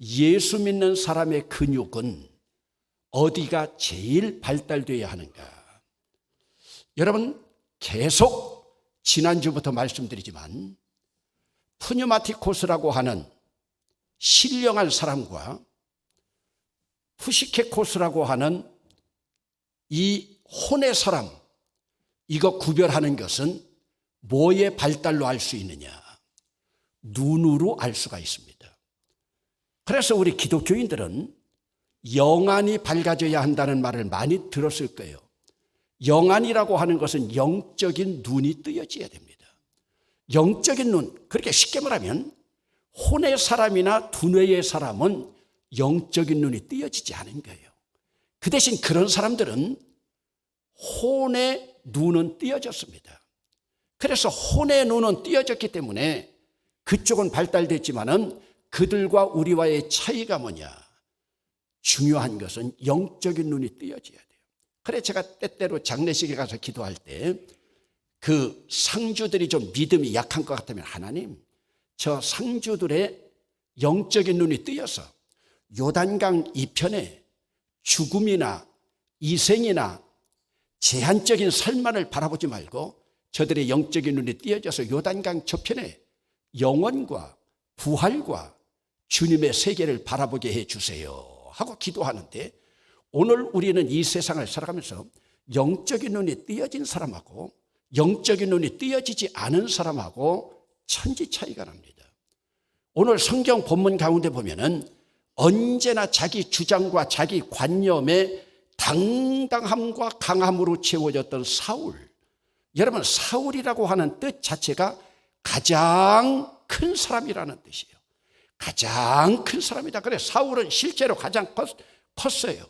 예수 믿는 사람의 근육은 어디가 제일 발달되어야 하는가? 여러분, 계속 지난주부터 말씀드리지만 푸뉴마티코스라고 하는 신령한 사람과 푸시케코스라고 하는 이 혼의 사람, 이거 구별하는 것은 뭐의 발달로 알 수 있느냐? 눈으로 알 수가 있습니다. 그래서 우리 기독교인들은 영안이 밝아져야 한다는 말을 많이 들었을 거예요. 영안이라고 하는 것은 영적인 눈이 뜨여져야 됩니다. 영적인 눈, 그렇게 쉽게 말하면 혼의 사람이나 두뇌의 사람은 영적인 눈이 뜨여지지 않은 거예요. 그 대신 그런 사람들은 혼의 눈은 뜨여졌습니다. 그래서 혼의 눈은 뜨여졌기 때문에 그쪽은 발달됐지만은 그들과 우리와의 차이가 뭐냐? 중요한 것은 영적인 눈이 뜨여져야 돼요. 그래 제가 때때로 장례식에 가서 기도할 때 그 상주들이 좀 믿음이 약한 것 같으면 하나님, 저 상주들의 영적인 눈이 뜨여서 요단강 이편에 죽음이나 이생이나 제한적인 삶만을 바라보지 말고 저들의 영적인 눈이 띄어져서 요단강 저편에 영원과 부활과 주님의 세계를 바라보게 해주세요 하고 기도하는데, 오늘 우리는 이 세상을 살아가면서 영적인 눈이 띄어진 사람하고 영적인 눈이 띄어지지 않은 사람하고 천지 차이가 납니다. 오늘 성경 본문 가운데 보면은 언제나 자기 주장과 자기 관념에 당당함과 강함으로 채워졌던 사울. 여러분, 사울이라고 하는 뜻 자체가 가장 큰 사람이라는 뜻이에요. 가장 큰 사람이다. 그래 사울은 실제로 가장 컸어요.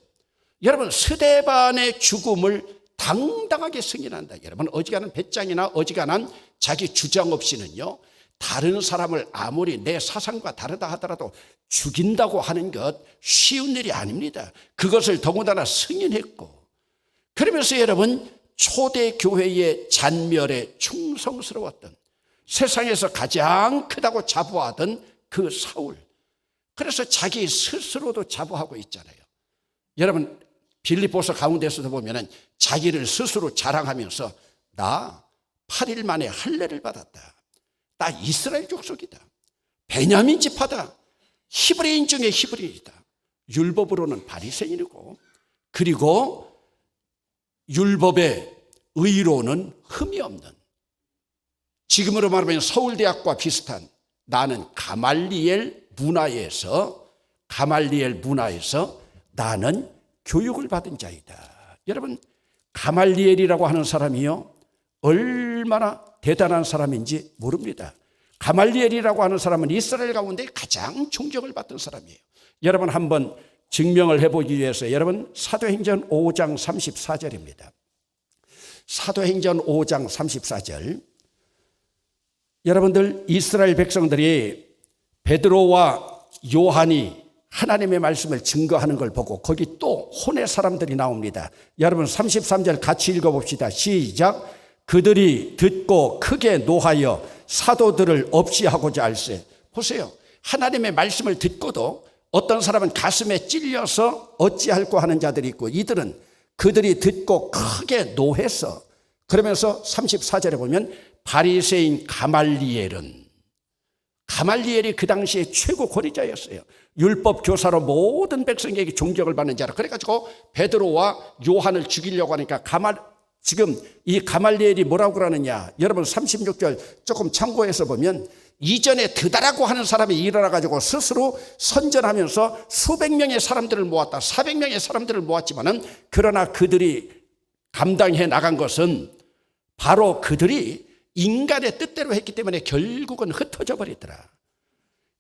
여러분, 스데반의 죽음을 당당하게 승인한다. 여러분, 어지간한 배짱이나 어지간한 자기 주장 없이는요, 다른 사람을 아무리 내 사상과 다르다 하더라도 죽인다고 하는 것 쉬운 일이 아닙니다. 그것을 더군다나 승인했고, 그러면서 여러분, 초대교회의 잔멸에 충성스러웠던, 세상에서 가장 크다고 자부하던 그 사울. 그래서 자기 스스로도 자부하고 있잖아요. 여러분, 빌립보서 가운데서도 보면은 자기를 스스로 자랑하면서 나 8일 만에 할례를 받았다. 나 이스라엘 족속이다. 베냐민 지파다. 히브리인 중에 히브리인이다. 율법으로는 바리새인이고, 그리고 율법의 의로는 흠이 없는, 지금으로 말하면 서울대학과 비슷한, 나는 가말리엘 문화에서 나는 교육을 받은 자이다. 여러분, 가말리엘이라고 하는 사람이요, 얼마나 대단한 사람인지 모릅니다. 가말리엘이라고 하는 사람은 이스라엘 가운데 가장 존경을 받던 사람이에요. 여러분, 한번 증명을 해보기 위해서 여러분, 사도행전 5장 34절입니다. 사도행전 5장 34절. 여러분들, 이스라엘 백성들이 베드로와 요한이 하나님의 말씀을 증거하는 걸 보고 거기 또 혼의 사람들이 나옵니다. 여러분, 33절 같이 읽어봅시다. 시작. 그들이 듣고 크게 노하여 사도들을 없이하고자 할세. 보세요. 하나님의 말씀을 듣고도 어떤 사람은 가슴에 찔려서 어찌할꼬 하는 자들이 있고, 이들은 그들이 듣고 크게 노해서, 그러면서 34절에 보면 바리새인 가말리엘이 그 당시에 최고 권위자였어요. 율법 교사로 모든 백성에게 존경을 받는 자라. 그래가지고 베드로와 요한을 죽이려고 하니까 지금 이 가말리엘이 뭐라고 그러느냐? 여러분, 36절 조금 참고해서 보면 이전에 드다라고 하는 사람이 일어나가지고 스스로 선전하면서 수백 명의 사람들을 모았다. 400명의 사람들을 모았지만은, 그러나 그들이 감당해 나간 것은 바로 그들이 인간의 뜻대로 했기 때문에 결국은 흩어져 버리더라.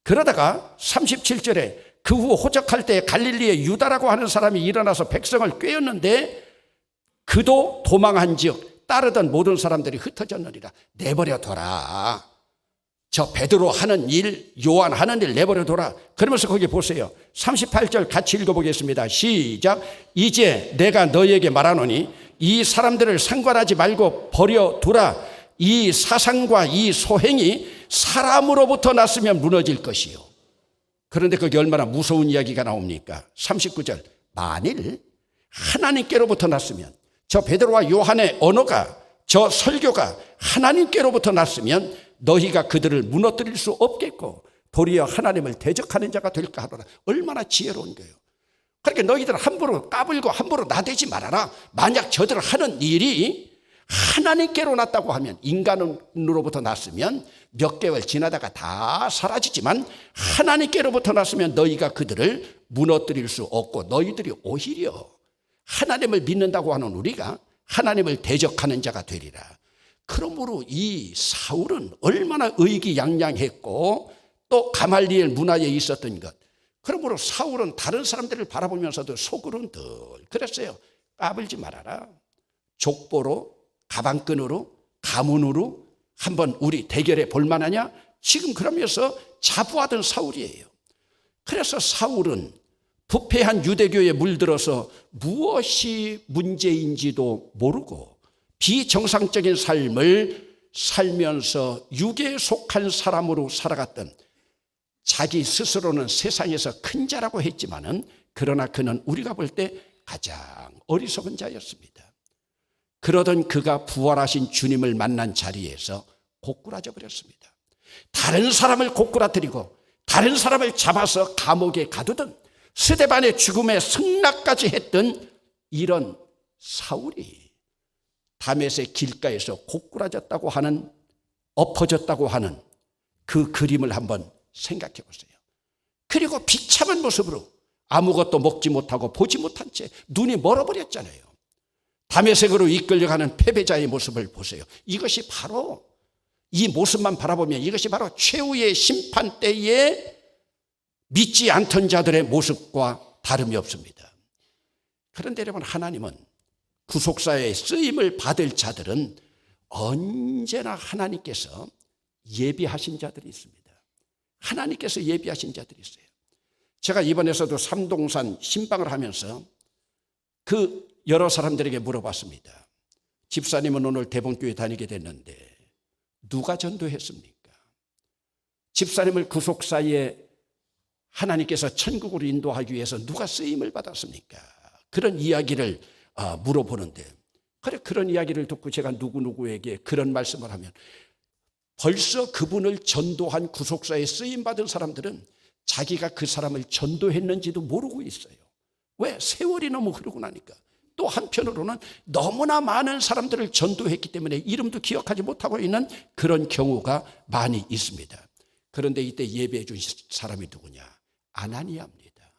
그러다가 37절에 그 후 호적할 때 갈릴리의 유다라고 하는 사람이 일어나서 백성을 꾀었는데 그도 도망한 즉 따르던 모든 사람들이 흩어졌느니라. 내버려둬라. 저 베드로 하는 일, 요한 하는 일 내버려둬라. 그러면서 거기 보세요. 38절 같이 읽어보겠습니다. 시작. 이제 내가 너희에게 말하노니 이 사람들을 상관하지 말고 버려두라. 이 사상과 이 소행이 사람으로부터 났으면 무너질 것이요. 그런데 그게 얼마나 무서운 이야기가 나옵니까? 39절. 만일 하나님께로부터 났으면, 저 베드로와 요한의 언어가, 저 설교가 하나님께로부터 났으면 너희가 그들을 무너뜨릴 수 없겠고 도리어 하나님을 대적하는 자가 될까 하노라. 얼마나 지혜로운 거예요. 그러니까 너희들 함부로 까불고 함부로 나대지 말아라. 만약 저들 하는 일이 하나님께로 났다고 하면, 인간으로부터 났으면 몇 개월 지나다가 다 사라지지만 하나님께로부터 났으면 너희가 그들을 무너뜨릴 수 없고 너희들이 오히려 하나님을 믿는다고 하는 우리가 하나님을 대적하는 자가 되리라. 그러므로 이 사울은 얼마나 의기양양했고 또 가말리엘 문화에 있었던 것. 그러므로 사울은 다른 사람들을 바라보면서도 속으로는 늘 그랬어요. 까불지 말아라. 족보로, 가방끈으로, 가문으로 한번 우리 대결해 볼 만하냐? 지금 그러면서 자부하던 사울이에요. 그래서 사울은 부패한 유대교에 물들어서 무엇이 문제인지도 모르고 비정상적인 삶을 살면서 육에 속한 사람으로 살아갔던, 자기 스스로는 세상에서 큰 자라고 했지만은 그러나 그는 우리가 볼 때 가장 어리석은 자였습니다. 그러던 그가 부활하신 주님을 만난 자리에서 고꾸라져 버렸습니다. 다른 사람을 고꾸라뜨리고 다른 사람을 잡아서 감옥에 가두던, 스데반의 죽음에 승낙까지 했던 이런 사울이 다메섹 길가에서 고꾸라졌다고 하는, 엎어졌다고 하는 그 그림을 한번 생각해 보세요. 그리고 비참한 모습으로 아무것도 먹지 못하고 보지 못한 채 눈이 멀어버렸잖아요. 다메섹으로 이끌려가는 패배자의 모습을 보세요. 이것이 바로, 이 모습만 바라보면 이것이 바로 최후의 심판 때에 믿지 않던 자들의 모습과 다름이 없습니다. 그런데 여러분, 하나님은 구속사의 쓰임을 받을 자들은 언제나 하나님께서 예비하신 자들이 있습니다. 하나님께서 예비하신 자들이 있어요. 제가 이번에서도 삼동산 신방을 하면서 그 여러 사람들에게 물어봤습니다. 집사님은 오늘 대본교회 다니게 됐는데 누가 전도했습니까? 집사님을 구속사에 하나님께서 천국으로 인도하기 위해서 누가 쓰임을 받았습니까? 그런 이야기를 물어보는데, 그래, 그런 이야기를 듣고 제가 누구누구에게 그런 말씀을 하면 벌써 그분을 전도한 구속사에 쓰임받은 사람들은 자기가 그 사람을 전도했는지도 모르고 있어요. 왜? 세월이 너무 흐르고 나니까. 또 한편으로는 너무나 많은 사람들을 전도했기 때문에 이름도 기억하지 못하고 있는 그런 경우가 많이 있습니다. 그런데 이때 예배해 준 사람이 누구냐? 아나니아입니다.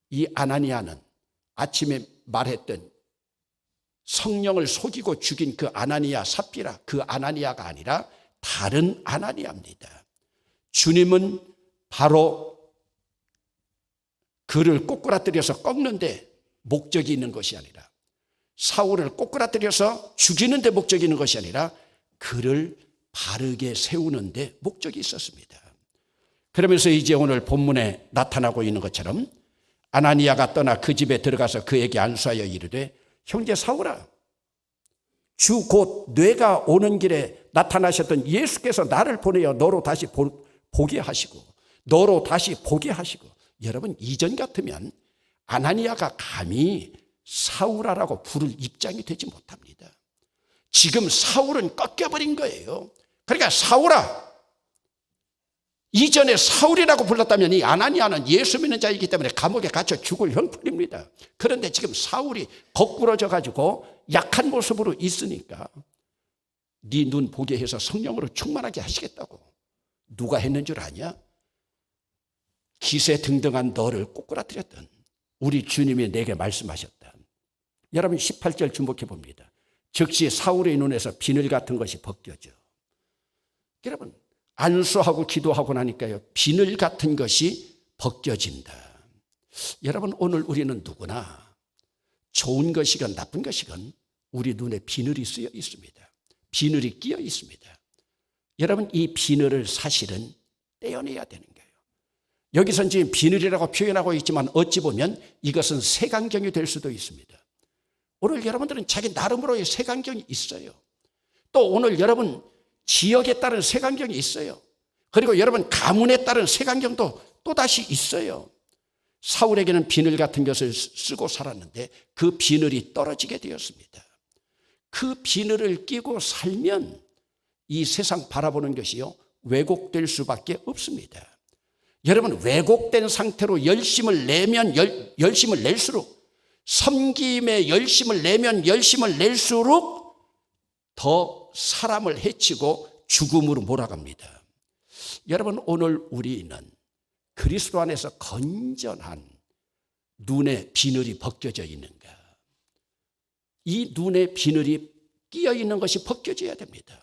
이 아나니아는 아침에 말했던 성령을 속이고 죽인 그 아나니아 삽비라, 그 아나니아가 아니라 다른 아나니아입니다. 주님은 바로 그를 꼬꾸라뜨려서 꺾는데 목적이 있는 것이 아니라, 사울을 꼬꾸라뜨려서 죽이는 데 목적이 있는 것이 아니라 그를 바르게 세우는 데 목적이 있었습니다. 그러면서 이제 오늘 본문에 나타나고 있는 것처럼 아나니아가 떠나 그 집에 들어가서 그에게 안수하여 이르되, 형제 사울아, 주 곧 뇌가 오는 길에 나타나셨던 예수께서 나를 보내어 너로 다시 보게 하시고, 여러분, 이전 같으면 아나니아가 감히 사울아라고 부를 입장이 되지 못합니다. 지금 사울은 꺾여버린 거예요. 그러니까 사울아, 이전에 사울이라고 불렀다면 이 아나니아는 예수 믿는 자이기 때문에 감옥에 갇혀 죽을 형편입니다. 그런데 지금 사울이 거꾸러져 가지고 약한 모습으로 있으니까 네 눈 보게 해서 성령으로 충만하게 하시겠다고. 누가 했는 줄 아냐? 기세등등한 너를 꼬꾸라뜨렸던 우리 주님이 내게 말씀하셨다. 여러분 18절 주목해 봅니다. 즉시 사울의 눈에서 비늘 같은 것이 벗겨져. 여러분, 안수하고 기도하고 나니까요, 비늘 같은 것이 벗겨진다. 여러분, 오늘 우리는 누구나 좋은 것이건 나쁜 것이건 우리 눈에 비늘이 쓰여 있습니다. 비늘이 끼어 있습니다. 여러분, 이 비늘을 사실은 떼어내야 되는 거예요. 여기서는 지금 비늘이라고 표현하고 있지만 어찌 보면 이것은 색안경이 될 수도 있습니다. 오늘 여러분들은 자기 나름으로의 색안경이 있어요. 또 오늘 여러분 지역에 따른 색안경이 있어요. 그리고 여러분 가문에 따른 색안경도 또다시 있어요. 사울에게는 비늘 같은 것을 쓰고 살았는데 그 비늘이 떨어지게 되었습니다. 그 비늘을 끼고 살면 이 세상 바라보는 것이요, 왜곡될 수밖에 없습니다. 여러분, 왜곡된 상태로 열심을 내면 열심을 낼수록, 섬김에 열심을 내면 열심을 낼수록 더 사람을 해치고 죽음으로 몰아갑니다. 여러분, 오늘 우리는 그리스도 안에서 건전한 눈의 비늘이 벗겨져 있는가? 이 눈의 비늘이 끼어 있는 것이 벗겨져야 됩니다.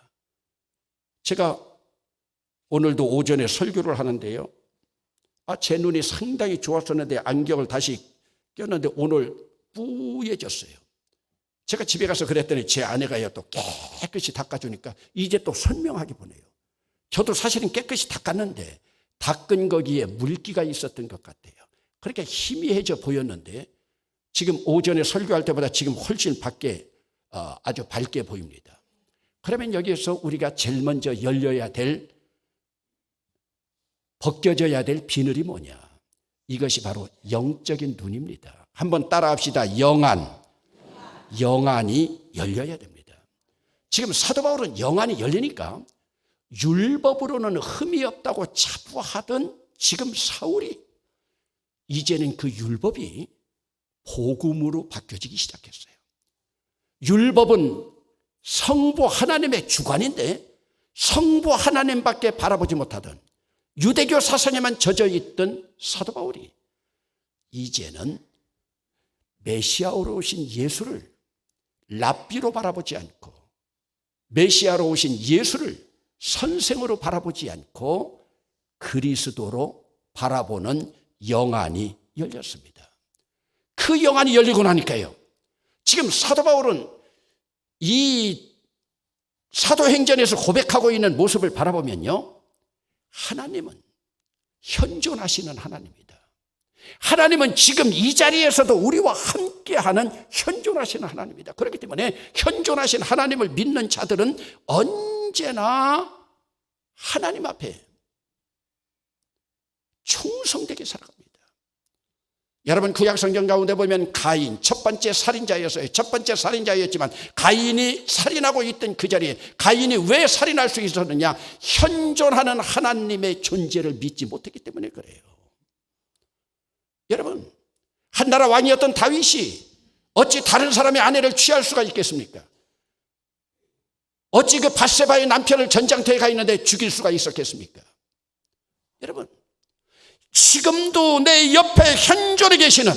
제가 오늘도 오전에 설교를 하는데요, 제 눈이 상당히 좋았었는데 안경을 다시 꼈는데 오늘 뿌얘졌어요. 제가 집에 가서 그랬더니 제 아내가요, 또 깨끗이 닦아주니까 이제 또 선명하게 보네요. 저도 사실은 깨끗이 닦았는데 닦은 거기에 물기가 있었던 것 같아요. 그러니까 희미해져 보였는데 지금 오전에 설교할 때보다 지금 훨씬 밖에 아주 밝게 보입니다. 그러면 여기에서 우리가 제일 먼저 벗겨져야 될 비늘이 뭐냐? 이것이 바로 영적인 눈입니다. 한번 따라합시다. 영안이 열려야 됩니다. 지금 사도 바울은 영안이 열리니까 율법으로는 흠이 없다고 자부하던 지금 사울이 이제는 그 율법이 복음으로 바뀌어지기 시작했어요. 율법은 성부 하나님의 주관인데 성부 하나님밖에 바라보지 못하던 유대교 사상에만 젖어 있던 사도 바울이 이제는 메시아로 오신 예수를 랍비로 바라보지 않고, 메시아로 오신 예수를 선생으로 바라보지 않고 그리스도로 바라보는 영안이 열렸습니다. 그 영안이 열리고 나니까요, 지금 사도 바울은 이 사도행전에서 고백하고 있는 모습을 바라보면요, 하나님은 현존하시는 하나님이다. 하나님은 지금 이 자리에서도 우리와 함께하는 현존하시는 하나님이다. 그렇기 때문에 현존하신 하나님을 믿는 자들은 언제나 하나님 앞에 충성되게 살아갑니다. 여러분, 구약성경 가운데 보면 가인 첫 번째 살인자였어요. 첫 번째 살인자였지만 가인이 살인하고 있던 그 자리에 가인이 왜 살인할 수 있었느냐? 현존하는 하나님의 존재를 믿지 못했기 때문에 그래요. 여러분, 한나라 왕이었던 다윗이 어찌 다른 사람의 아내를 취할 수가 있겠습니까? 어찌 그 밧세바의 남편을 전장터에 가 있는데 죽일 수가 있었겠습니까? 여러분, 지금도 내 옆에 현존해 계시는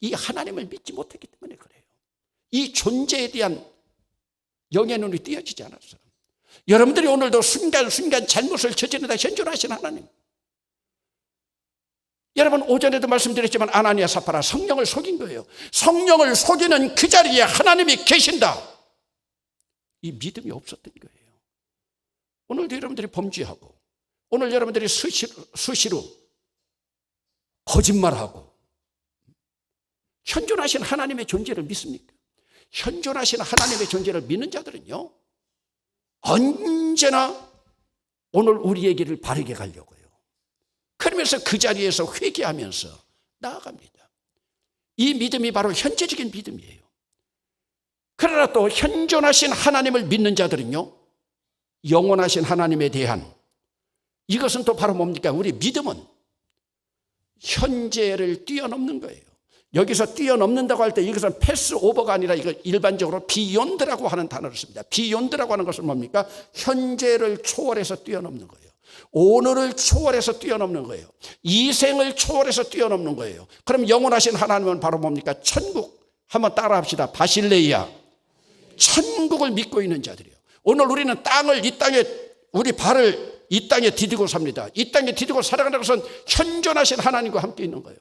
이 하나님을 믿지 못했기 때문에 그래요. 이 존재에 대한 영의 눈이 띄어지지 않았어요. 여러분들이 오늘도 순간순간 잘못을 저지르다 현존하신 하나님, 여러분, 오전에도 말씀드렸지만 아나니아 사파라 성령을 속인 거예요. 성령을 속이는 그 자리에 하나님이 계신다, 이 믿음이 없었던 거예요. 오늘도 여러분들이 범죄하고, 오늘 여러분들이 수시로 거짓말하고 현존하신 하나님의 존재를 믿습니까? 현존하신 하나님의 존재를 믿는 자들은요, 언제나 오늘 우리의 길을 바르게 가려고요. 그러면서 그 자리에서 회개하면서 나아갑니다. 이 믿음이 바로 현재적인 믿음이에요. 그러나 또 현존하신 하나님을 믿는 자들은요, 영원하신 하나님에 대한, 이것은 또 바로 뭡니까? 우리 믿음은 현재를 뛰어넘는 거예요. 여기서 뛰어넘는다고 할 때 이것은 패스오버가 아니라 이거 일반적으로 비욘드라고 하는 단어를 씁니다. 비욘드라고 하는 것은 뭡니까? 현재를 초월해서 뛰어넘는 거예요. 오늘을 초월해서 뛰어넘는 거예요. 이 생을 초월해서 뛰어넘는 거예요. 그럼 영원하신 하나님은 바로 뭡니까? 천국. 한번 따라합시다. 바실레이아. 천국을 믿고 있는 자들이에요. 오늘 우리는 우리 발을 이 땅에 디디고 삽니다. 이 땅에 디디고 살아가는 것은 현존하신 하나님과 함께 있는 거예요.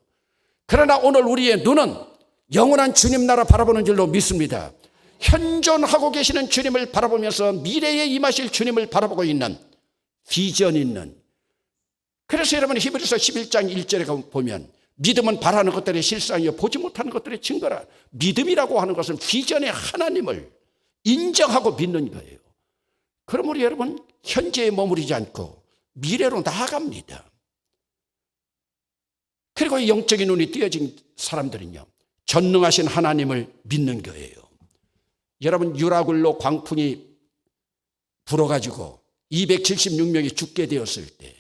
그러나 오늘 우리의 눈은 영원한 주님 나라 바라보는 줄로 믿습니다. 현존하고 계시는 주님을 바라보면서 미래에 임하실 주님을 바라보고 있는 비전 있는, 그래서 여러분 히브리서 11장 1절에 보면 믿음은 바라는 것들의 실상이요 보지 못하는 것들의 증거라. 믿음이라고 하는 것은 비전의 하나님을 인정하고 믿는 거예요. 그러므로 여러분 현재에 머무르지 않고 미래로 나아갑니다. 그리고 영적인 눈이 띄어진 사람들은요, 전능하신 하나님을 믿는 거예요. 여러분, 유라굴로 광풍이 불어가지고 276명이 죽게 되었을 때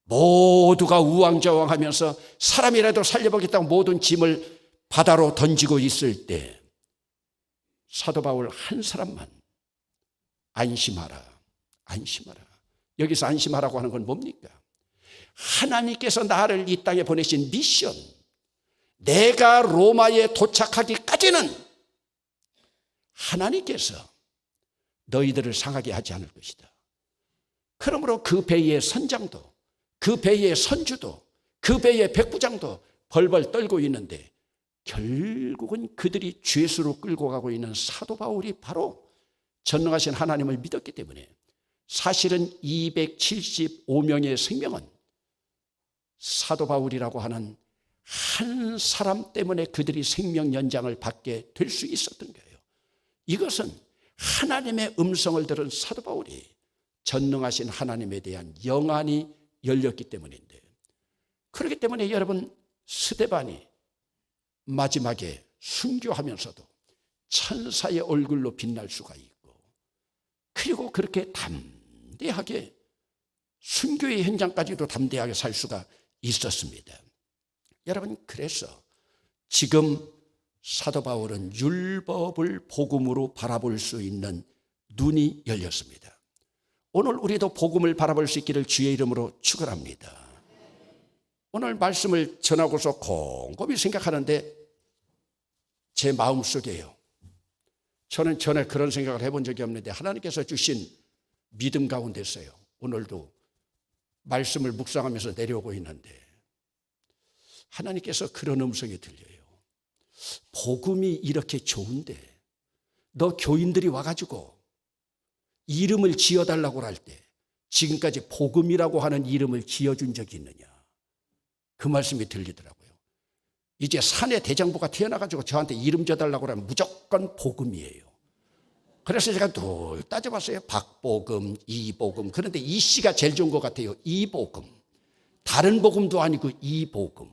모두가 우왕좌왕하면서 사람이라도 살려보겠다고 모든 짐을 바다로 던지고 있을 때 사도 바울 한 사람만 안심하라, 안심하라. 여기서 안심하라고 하는 건 뭡니까? 하나님께서 나를 이 땅에 보내신 미션, 내가 로마에 도착하기까지는 하나님께서 너희들을 상하게 하지 않을 것이다. 그러므로 그 배의 선장도, 그 배의 선주도, 그 배의 백부장도 벌벌 떨고 있는데 결국은 그들이 죄수로 끌고 가고 있는 사도 바울이 바로 전능하신 하나님을 믿었기 때문에 사실은 275명의 생명은 사도 바울이라고 하는 한 사람 때문에 그들이 생명 연장을 받게 될 수 있었던 거예요. 이것은 하나님의 음성을 들은 사도 바울이 전능하신 하나님에 대한 영안이 열렸기 때문인데, 그렇기 때문에 여러분, 스데반이 마지막에 순교하면서도 천사의 얼굴로 빛날 수가 있고, 그리고 그렇게 담대하게 순교의 현장까지도 담대하게 살 수가 있었습니다. 여러분, 그래서 지금 사도 바울은 율법을 복음으로 바라볼 수 있는 눈이 열렸습니다. 오늘 우리도 복음을 바라볼 수 있기를 주의 이름으로 축원합니다. 오늘 말씀을 전하고서 곰곰이 생각하는데 제 마음속에요, 저는 전에 그런 생각을 해본 적이 없는데 하나님께서 주신 믿음 가운데서요, 오늘도 말씀을 묵상하면서 내려오고 있는데 하나님께서 그런 음성이 들려요. 복음이 이렇게 좋은데 너 교인들이 와가지고 이름을 지어달라고 할 때 지금까지 복음이라고 하는 이름을 지어준 적이 있느냐, 그 말씀이 들리더라고요. 이제 사내 대장부가 태어나가지고 저한테 이름 지어달라고 하면 무조건 복음이에요. 그래서 제가 늘 따져봤어요. 박복음, 이복음. 그런데 이씨가 제일 좋은 것 같아요. 이복음. 다른 복음도 아니고 이복음.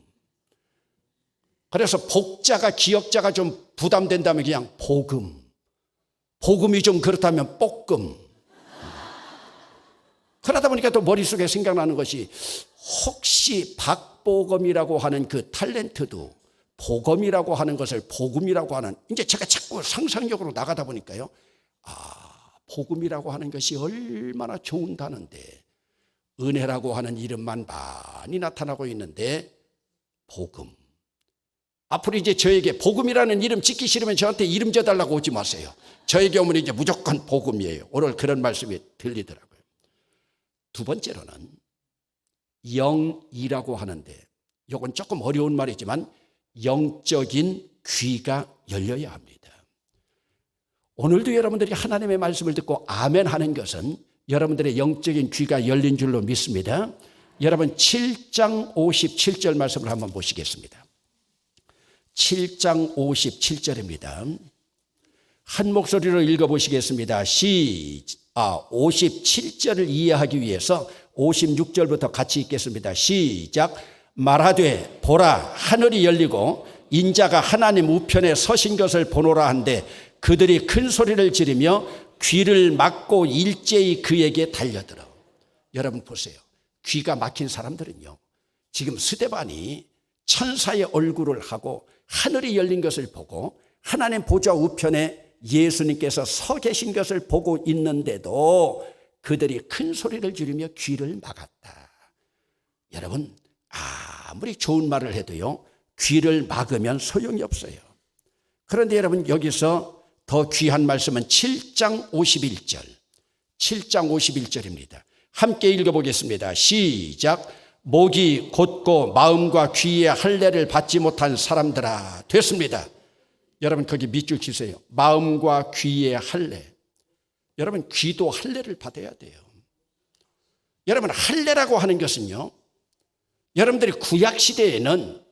그래서 복자가, 기억자가 좀 부담된다면 그냥 복음. 복음이 좀 그렇다면 볶음. 그러다 보니까 또 머릿속에 생각나는 것이, 혹시 박복음이라고 하는 그 탤런트도 복음이라고 하는 것을 복음이라고 하는, 이제 제가 자꾸 상상력으로 나가다 보니까요, 복음이라고 하는 것이 얼마나 좋은 단어인데 은혜라고 하는 이름만 많이 나타나고 있는데 복음. 앞으로 이제 저에게 복음이라는 이름 짓기 싫으면 저한테 이름 져달라고 오지 마세요. 저에게 오면 이제 무조건 복음이에요. 오늘 그런 말씀이 들리더라고요. 두 번째로는 영이라고 하는데, 이건 조금 어려운 말이지만 영적인 귀가 열려야 합니다. 오늘도 여러분들이 하나님의 말씀을 듣고 아멘 하는 것은 여러분들의 영적인 귀가 열린 줄로 믿습니다. 여러분 7장 57절 말씀을 한번 보시겠습니다. 7장 57절입니다. 한 목소리로 읽어보시겠습니다. 57절을 이해하기 위해서 56절부터 같이 읽겠습니다. 시작. 말하되 보라, 하늘이 열리고 인자가 하나님 우편에 서신 것을 보노라 한데 그들이 큰 소리를 지르며 귀를 막고 일제히 그에게 달려들어. 여러분 보세요. 귀가 막힌 사람들은요, 지금 스데반이 천사의 얼굴을 하고 하늘이 열린 것을 보고 하나님 보좌 우편에 예수님께서 서 계신 것을 보고 있는데도 그들이 큰 소리를 지르며 귀를 막았다. 여러분, 아무리 좋은 말을 해도요, 귀를 막으면 소용이 없어요. 그런데 여러분, 여기서 더 귀한 말씀은 7장 51절. 7장 51절입니다. 함께 읽어보겠습니다. 시작. 목이 곧고 마음과 귀의 할례를 받지 못한 사람들아. 됐습니다. 여러분 거기 밑줄 치세요. 마음과 귀의 할례. 여러분 귀도 할례를 받아야 돼요. 여러분 할례라고 하는 것은요, 여러분들이 구약시대에는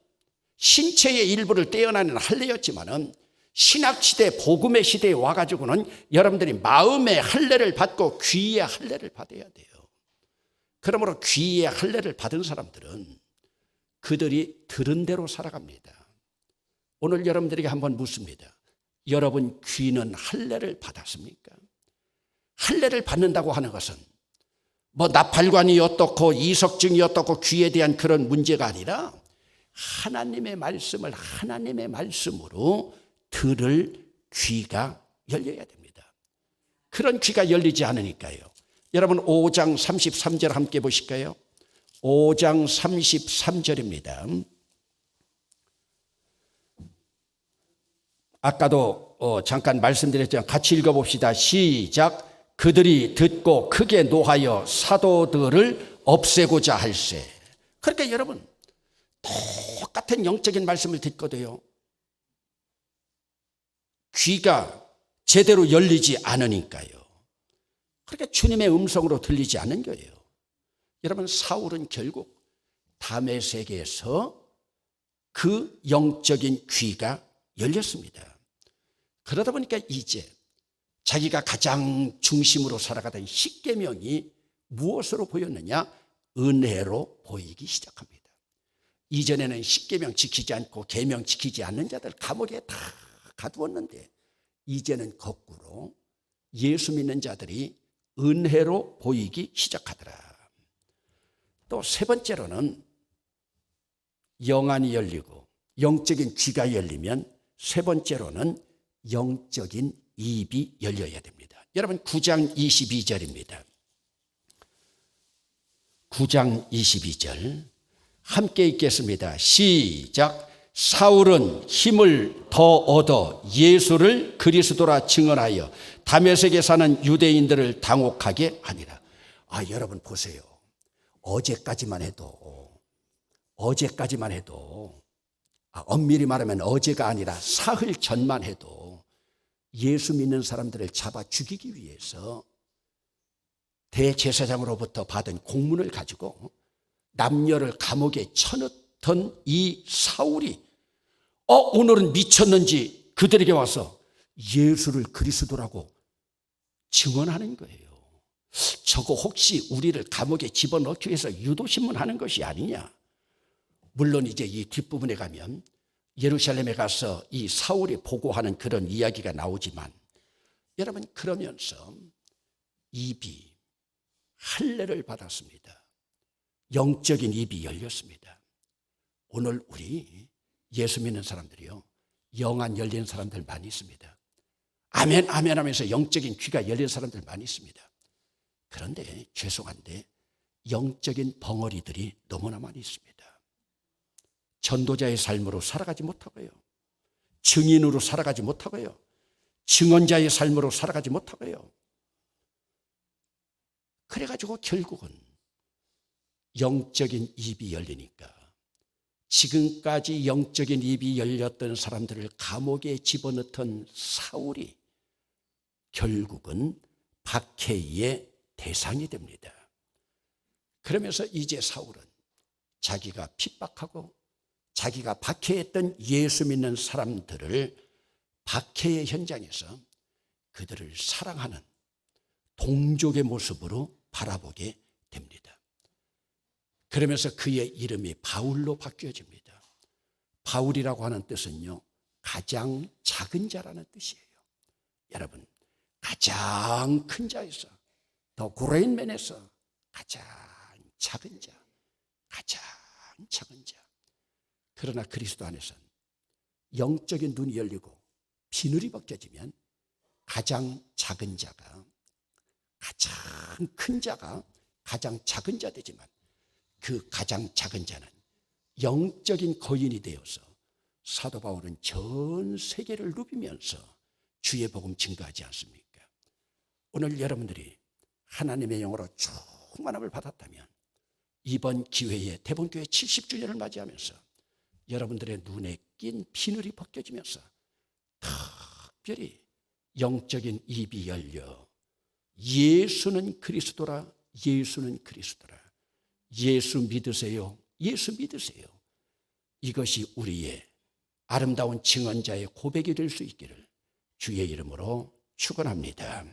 신체의 일부를 떼어내는 할례였지만은 신약시대 복음의 시대에 와가지고는 여러분들이 마음의 할례를 받고 귀의 할례를 받아야 돼요. 그러므로 귀의 할례를 받은 사람들은 그들이 들은 대로 살아갑니다. 오늘 여러분들에게 한번 묻습니다. 여러분 귀는 할례를 받았습니까? 할례를 받는다고 하는 것은 뭐 나팔관이 어떻고 이석증이 어떻고 귀에 대한 그런 문제가 아니라 하나님의 말씀을 하나님의 말씀으로 들을 귀가 열려야 됩니다. 그런 귀가 열리지 않으니까요. 여러분 5장 33절 함께 보실까요? 5장 33절입니다. 아까도 잠깐 말씀드렸지만 같이 읽어봅시다. 시작. 그들이 듣고 크게 노하여 사도들을 없애고자 할세. 그러니까 여러분 똑같은 영적인 말씀을 듣거든요. 귀가 제대로 열리지 않으니까요. 그러니까 주님의 음성으로 들리지 않는 거예요. 여러분 사울은 결국 다메섹에서 그 영적인 귀가 열렸습니다. 그러다 보니까 이제 자기가 가장 중심으로 살아가던 십계명이 무엇으로 보였느냐? 은혜로 보이기 시작합니다. 이전에는 십계명 지키지 않고 계명 지키지 않는 자들 감옥에 다 가두었는데 이제는 거꾸로 예수 믿는 자들이 은혜로 보이기 시작하더라. 또 세 번째로는 영안이 열리고 영적인 귀가 열리면 세 번째로는 영적인 입이 열려야 됩니다. 여러분 9장 22절입니다. 9장 22절 함께 읽겠습니다. 시작. 사울은 힘을 더 얻어 예수를 그리스도라 증언하여 다메섹에 사는 유대인들을 당혹하게 하니라. 여러분 보세요. 어제까지만 해도 엄밀히 말하면 어제가 아니라 사흘 전만 해도 예수 믿는 사람들을 잡아 죽이기 위해서 대제사장으로부터 받은 공문을 가지고 남녀를 감옥에 쳐넣던 이 사울이 오늘은 미쳤는지 그들에게 와서 예수를 그리스도라고 증언하는 거예요. 저거 혹시 우리를 감옥에 집어넣기 위해서 유도신문하는 것이 아니냐? 물론 이제 이 뒷부분에 가면 예루살렘에 가서 이 사울이 보고하는 그런 이야기가 나오지만 여러분 그러면서 입이 할례를 받았습니다. 영적인 입이 열렸습니다. 오늘 우리 예수 믿는 사람들이요 영안 열린 사람들 많이 있습니다. 아멘 아멘 하면서 영적인 귀가 열린 사람들 많이 있습니다. 그런데 죄송한데 영적인 벙어리들이 너무나 많이 있습니다. 전도자의 삶으로 살아가지 못하고요. 증인으로 살아가지 못하고요. 증언자의 삶으로 살아가지 못하고요. 그래가지고 결국은 영적인 입이 열리니까 지금까지 영적인 입이 열렸던 사람들을 감옥에 집어넣던 사울이 결국은 박해의 대상이 됩니다. 그러면서 이제 사울은 자기가 핍박하고 자기가 박해했던 예수 믿는 사람들을 박해의 현장에서 그들을 사랑하는 동족의 모습으로 바라보게 됩니다. 그러면서 그의 이름이 바울로 바뀌어집니다. 바울이라고 하는 뜻은요, 가장 작은 자라는 뜻이에요. 여러분, 가장 큰 자에서, 더 그레인맨에서 가장 작은 자, 가장 작은 자. 그러나 그리스도 안에서는 영적인 눈이 열리고 비늘이 벗겨지면 가장 작은 자가 가장 큰 자가 가장 작은 자 되지만 그 가장 작은 자는 영적인 거인이 되어서 사도 바울은 전 세계를 누비면서 주의 복음 증거하지 않습니까? 오늘 여러분들이 하나님의 영으로 충만함을 받았다면 이번 기회에 대본교회 70주년을 맞이하면서 여러분들의 눈에 낀 비늘이 벗겨지면서 특별히 영적인 입이 열려 예수는 그리스도라, 예수는 그리스도라, 예수 믿으세요, 예수 믿으세요. 이것이 우리의 아름다운 증언자의 고백이 될 수 있기를 주의 이름으로 축원합니다.